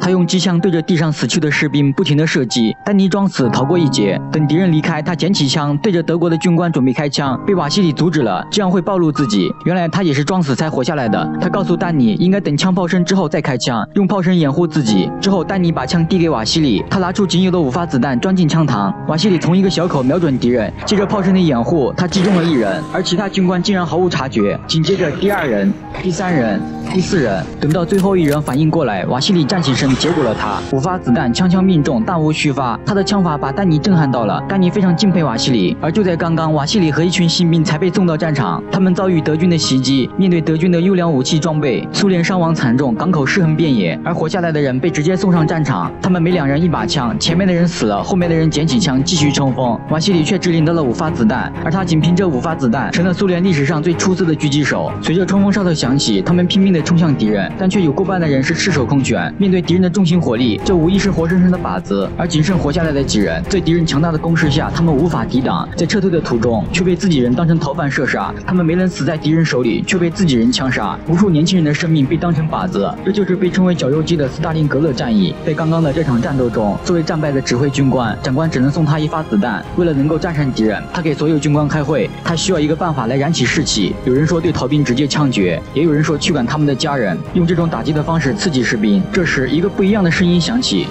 他用机枪对着地上死去的士兵不停地射击。丹尼装死逃过一劫，等敌人离开，他捡起枪对着德国的军官准备开枪，被瓦西里阻止了，这样会暴露自己。原来他也是装死才活下来的。他告诉丹尼应该等枪炮声之后再开枪，用炮声掩护自己。之后丹尼把枪递给瓦西里，他拿出仅有的5发子弹装进枪膛。瓦西里从一个小口瞄准敌人，借着炮声的掩护，他击中了1人，而其他军官竟然毫无察觉。紧接着第2人、第3人、第4人，等到最后1人反应过来，瓦西里站起身结果了他5发子弹枪枪命中，弹无虚发。他的枪法把丹尼震撼到了，丹尼非常敬佩瓦西里。而就在刚刚，瓦西里和一群新兵才被送到战场，他们遭遇德军的袭击，面对德军的优良武器装备，苏联伤亡惨重，港口尸横遍野，而活下来的人被直接送上战场。他们每2人1把枪，前面的人死了，后面的人捡起枪继续冲锋。瓦西里却只领到了5发子弹，而他仅凭这5发子弹，成了苏联历史上最出色的狙击手。随着冲锋哨的响起，他们拼命地冲向敌人，但却有过半的人是赤手空拳。面对敌人的重型火力，这无疑是活生生的靶子。而仅剩活下来的几人，在敌人强大的攻势下，他们无法抵挡，在撤退的途中却被自己人当成逃犯射杀。他们没能死在敌人手里，却被自己人枪杀。无数年轻人的生命被当成靶子，这就是被称为绞肉机的斯大林格勒战役。在刚刚的这场战斗中，作为战败的指挥军官，长官只能送他1发子弹。为了能够战胜敌人，他给所有军官开会，他需要一个办法来燃起士气。有人说对逃兵直接枪决，也有人说驱赶他们的家人，用这种打击的方式刺激士兵。这时，一个不一样的声音响起。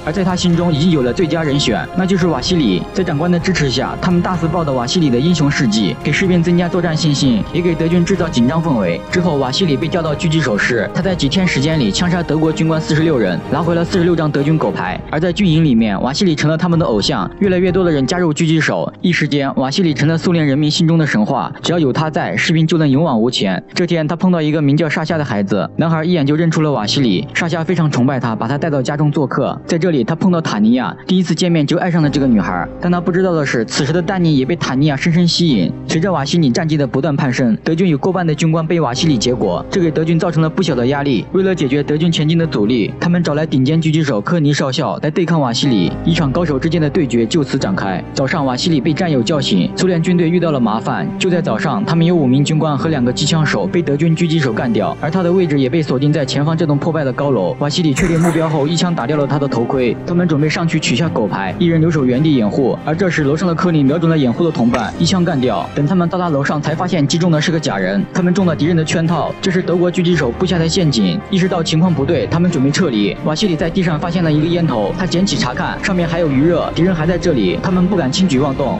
而在他心中已经有了最佳人选，那就是瓦西里。在长官的支持下，他们大肆报道瓦西里的英雄事迹，给士兵增加作战信心，也给德军制造紧张氛围。之后，瓦西里被调到狙击手室，他在几天时间里枪杀德国军官46人，拿回了46张德军狗牌。而在军营里面，瓦西里成了他们的偶像，越来越多的人加入狙击手。一时间，瓦西里成了苏联人民心中的神话，只要有他在，士兵就能勇往无前。这天，他碰到一个名叫沙夏的孩子，男孩一眼就认出了瓦西里。沙夏非常崇拜他，把他带到家中做客。在这里，他碰到塔尼亚，第一次见面就爱上了这个女孩。但他不知道的是，此时的丹尼也被塔尼亚深深吸引。随着瓦西里战绩的不断攀升，德军有过半的军官被瓦西里结果，这给德军造成了不小的压力。为了解决德军前进的阻力，他们找来顶尖狙击手科尼少校来对抗瓦西里。一场高手之间的对决就此展开。早上，瓦西里被战友叫醒，苏联军队遇到了麻烦。就在早上，他们有5名军官和2个机枪手被德军狙击手干掉，而他的位置也被锁定在前方这栋破败的高楼。瓦西里确定目标后，一枪打掉了他的头盔。他们准备上去取下狗牌，一人留守原地掩护。而这时，楼上的科尼瞄准了掩护的同伴，一枪干掉。等他们到达楼上，才发现击中的是个假人，他们中了敌人的圈套，这是德国狙击手布下的陷阱。意识到情况不对，他们准备撤离。瓦西里在地上发现了一个烟头，他捡起查看，上面还有余热，敌人还在这里，他们不敢轻举妄动。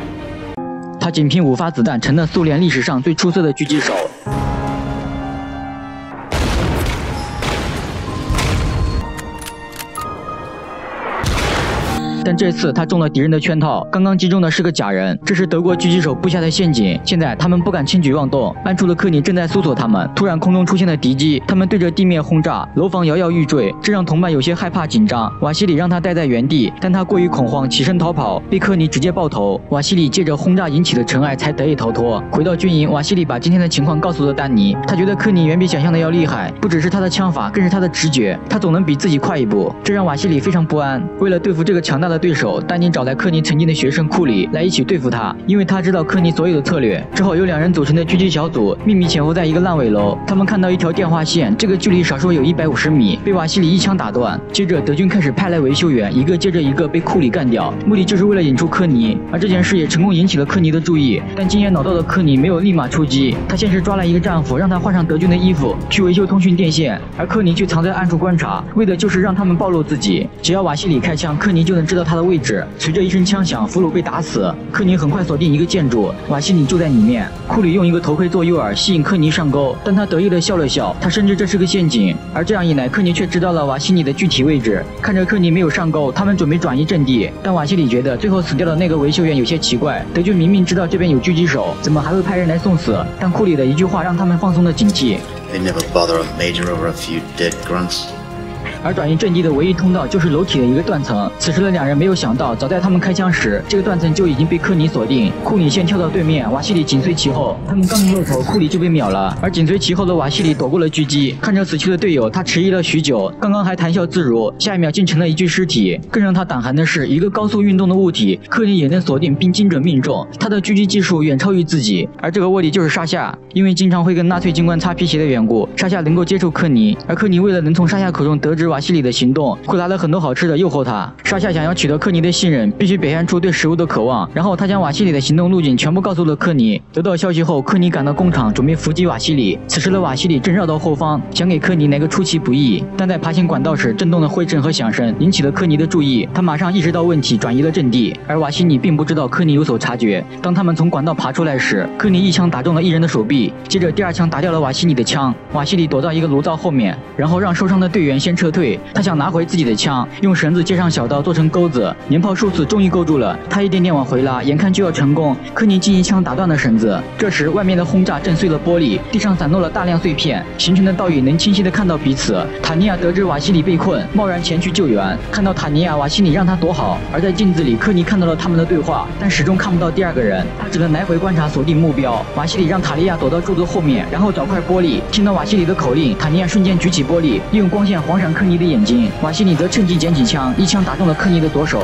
他仅凭5发子弹，成了苏联历史上最出色的狙击手。但这次他中了敌人的圈套，刚刚击中的是个假人，这是德国狙击手布下的陷阱。现在他们不敢轻举妄动，暗处的科尼正在搜索他们。突然空中出现了敌机，他们对着地面轰炸，楼房摇摇欲坠，这让同伴有些害怕紧张。瓦西里让他待在原地，但他过于恐慌，起身逃跑，被科尼直接爆头。瓦西里借着轰炸引起的尘埃才得以逃脱。回到军营，瓦西里把今天的情况告诉了丹尼，他觉得科尼远比想象的要厉害，不只是他的枪法，更是他的直觉，他总能比自己快一步，这让瓦西里非常不安。为了对付这个强大的对手，丹尼找来科尼曾经的学生库里来一起对付他，因为他知道科尼所有的策略。之后有2人组成的狙击小组秘密潜伏在一个烂尾楼，他们看到一条电话线，这个距离少说有150米，被瓦西里一枪打断。接着德军开始派来维修员，一个接着一个被库里干掉，目的就是为了引出科尼。而这件事也成功引起了科尼的注意，但经验老道的科尼没有立马出击，他先是抓了一个战俘，让他换上德军的衣服去维修通讯电线，而科尼却藏在暗处观察，为的就是让他们暴露自己。只要瓦西里开枪，科尼就能知道他的位置。随着一声枪响，俘虏被打死。科尼很快锁定一个建筑，瓦西里就在里面。库里用一个头盔做诱饵，吸引科尼上钩，但他得意地笑了笑，他深知这是个陷阱。而这样一来，科尼却知道了瓦西里的具体位置。看着科尼没有上钩，他们准备转移阵地，但瓦西里觉得最后死掉的那个维修员有些奇怪，德军明明知道这边有狙击手，怎么还会派人来送死？但库里的一句话让他们放松了警惕。而转移阵地的唯一通道就是楼体的一个断层。此时的2人没有想到，早在他们开枪时，这个断层就已经被科尼锁定。库里先跳到对面，瓦西里紧随其后。他们刚一露头，库里就被秒了。而紧随其后的瓦西里躲过了狙击，看着死去的队友，他迟疑了许久。刚刚还谈笑自如，下一秒竟成了一具尸体。更让他胆寒的是，一个高速运动的物体，科尼也能锁定并精准命中。他的狙击技术远超于自己。而这个卧底就是沙夏，因为经常会跟纳粹军官擦皮鞋的缘故，沙夏能够接触科尼。而科尼为了能从沙夏口中得知瓦西里的行动，会拿了很多好吃的诱惑他。沙夏想要取得科尼的信任，必须表现出对食物的渴望。然后他将瓦西里的行动路径全部告诉了科尼。得到消息后，科尼赶到工厂准备伏击瓦西里。此时的瓦西里正绕到后方，想给科尼来个出其不意，但在爬行管道时震动的灰尘和响声引起了科尼的注意，他马上意识到问题，转移了阵地。而瓦西里并不知道科尼有所察觉。当他们从管道爬出来时，科尼一枪打中了一人的手臂，接着第二枪打掉了瓦西里的枪。瓦西里躲到一个炉灶后面，然后让受伤的队员先撤退。他想拿回自己的枪，用绳子接上小刀做成钩子，年炮数次终于勾住了。他一点点往回拉，眼看就要成功，科尼竟一枪打断了绳子。这时外面的轰炸震碎了玻璃，地上散落了大量碎片，形成的倒影能清晰地看到彼此。塔尼亚得知瓦西里被困，贸然前去救援。看到塔尼亚，瓦西里让他躲好。而在镜子里，科尼看到了他们的对话，但始终看不到第二个人，他只能来回观察，锁定目标。瓦西里让塔利亚躲到柱子后面，然后找块玻璃。听到瓦西里的口令，塔尼亚瞬间举起玻璃，利用光线晃闪科尼的眼睛。瓦西里则趁机捡起枪，一枪打中了科尼的左手。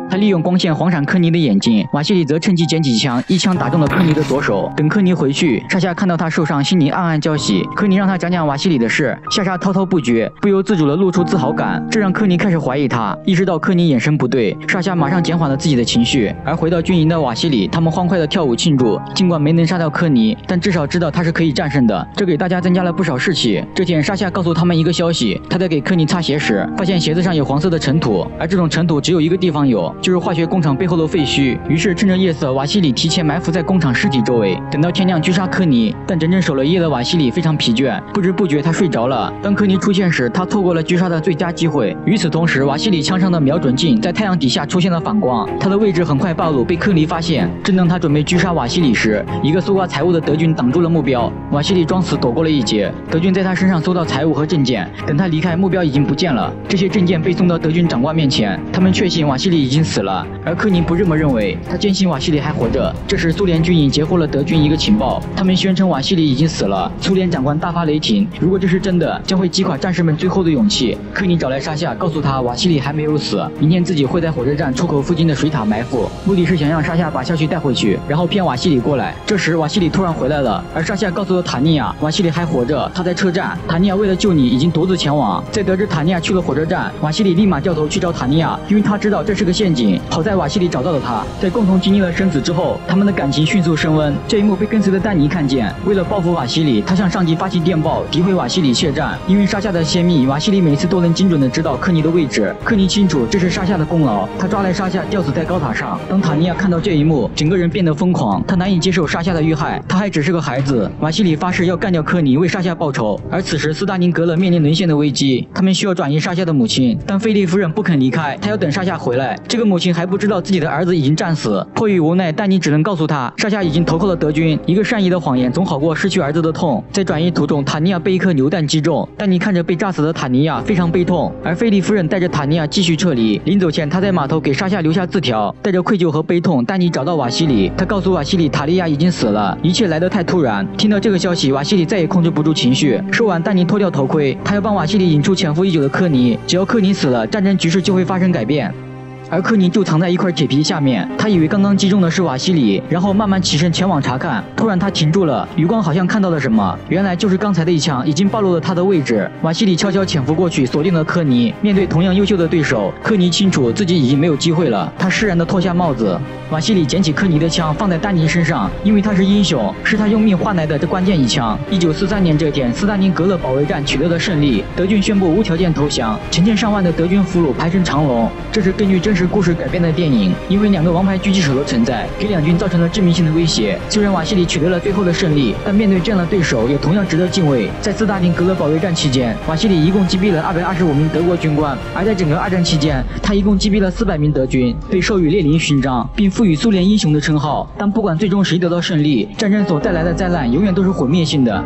他利用光线晃闪科尼的眼睛，瓦西里则趁机捡起枪，一枪打中了科尼的左手。等科尼回去，莎夏看到他受伤，心里暗暗焦喜。科尼让他讲讲瓦西里的事，夏莎滔滔不绝，不由自主地露出自豪感，这让科尼开始怀疑他。意识到科尼眼神不对，莎夏马上减缓了自己的情绪。而回到军营的瓦西里，他们欢快地跳舞庆祝，尽管没能杀掉科尼，但至少知道他是可以战胜的，这给大家增加了不少士气。这天，莎夏告诉他们一个消息，他在给科尼擦鞋时，发现鞋子上有黄色的尘土，而这种尘土只有一个地方有，就是化学工厂背后的废墟。于是趁着夜色，瓦西里提前埋伏在工厂尸体周围，等到天亮狙杀科尼。但整整守了一夜的瓦西里非常疲倦，不知不觉他睡着了。当科尼出现时，他错过了狙杀的最佳机会。与此同时，瓦西里枪上的瞄准镜在太阳底下出现了反光，他的位置很快暴露，被科尼发现。正当他准备狙杀瓦西里时，一个搜刮财物的德军挡住了目标。瓦西里装死躲过了一劫，德军在他身上搜到财物和证件，等他离开，目标已经不见了。这些证件被送到德军长官面前，他们确信瓦西里已经死了。而科尼不这么认为，他坚信瓦西里还活着。这时，苏联军营截获了德军一个情报，他们宣称瓦西里已经死了。苏联长官大发雷霆，如果这是真的，将会击垮战士们最后的勇气。科尼找来莎夏，告诉他瓦西里还没有死，明天自己会在火车站出口附近的水塔埋伏，目的是想让莎夏把消息带回去，然后骗瓦西里过来。这时，瓦西里突然回来了，而莎夏告诉了塔尼亚，瓦西里还活着，他在车站。塔尼亚为了救你，已经独自前往。在得知塔尼亚去了火车站，瓦西里立马掉头去找塔尼亚，因为他知道这是个陷阱。好在瓦西里找到了他，在共同经历了生死之后，他们的感情迅速升温。这一幕被跟随的丹尼看见，为了报复瓦西里，他向上级发起电报，诋毁瓦西里怯战。因为莎夏的泄密，瓦西里每次都能精准地知道科尼的位置。科尼清楚这是莎夏的功劳，他抓来莎夏吊死在高塔上。当塔尼亚看到这一幕，整个人变得疯狂，他难以接受莎夏的遇害，他还只是个孩子。瓦西里发誓要干掉科尼，为莎夏报仇。而此时斯大林格勒面临沦陷的危机，他们需要转移莎夏的母亲，但菲利夫人不肯离开，她要等莎夏回来。这个母亲还不知道自己的儿子已经战死，迫于无奈，丹尼只能告诉他，莎夏已经投靠了德军。一个善意的谎言总好过失去儿子的痛。在转移途中，塔尼亚被一颗榴弹击中，丹尼看着被炸死的塔尼亚非常悲痛，而菲利夫人带着塔尼亚继续撤离。临走前，他在码头给莎夏留下字条，带着愧疚和悲痛，丹尼找到瓦西里，他告诉瓦西里塔利亚已经死了，一切来得太突然。听到这个消息，瓦西里再也控制不住情绪。说完，丹尼脱掉头盔，他要帮瓦西里引出潜伏已久的科尼，只要科尼死了，战争局势就会发生改变。而科尼就藏在一块铁皮下面，他以为刚刚击中的是瓦西里，然后慢慢起身前往查看。突然他停住了，余光好像看到了什么，原来就是刚才的一枪已经暴露了他的位置。瓦西里悄悄潜伏过去，锁定了科尼。面对同样优秀的对手，科尼清楚自己已经没有机会了，他释然地脱下帽子。瓦西里捡起科尼的枪放在丹尼身上，因为他是英雄，是他用命换来的这关键一枪。1943年这天，斯大林格勒保卫战取得了胜利，德军宣布无条件投降，成千上万的德军俘虏排成长龙。这是根据真实故事改编的电影，因为两个王牌狙击手的存在，给两军造成了致命性的威胁。虽然瓦西里取得了最后的胜利，但面对这样的对手也同样值得敬畏。在斯大林格勒保卫战期间，瓦西里一共击毙了225名德国军官，而在整个二战期间，他一共击毙了400名德军，被授予列宁勋章，并赋予苏联英雄的称号。但不管最终谁得到胜利，战争所带来的灾难永远都是毁灭性的。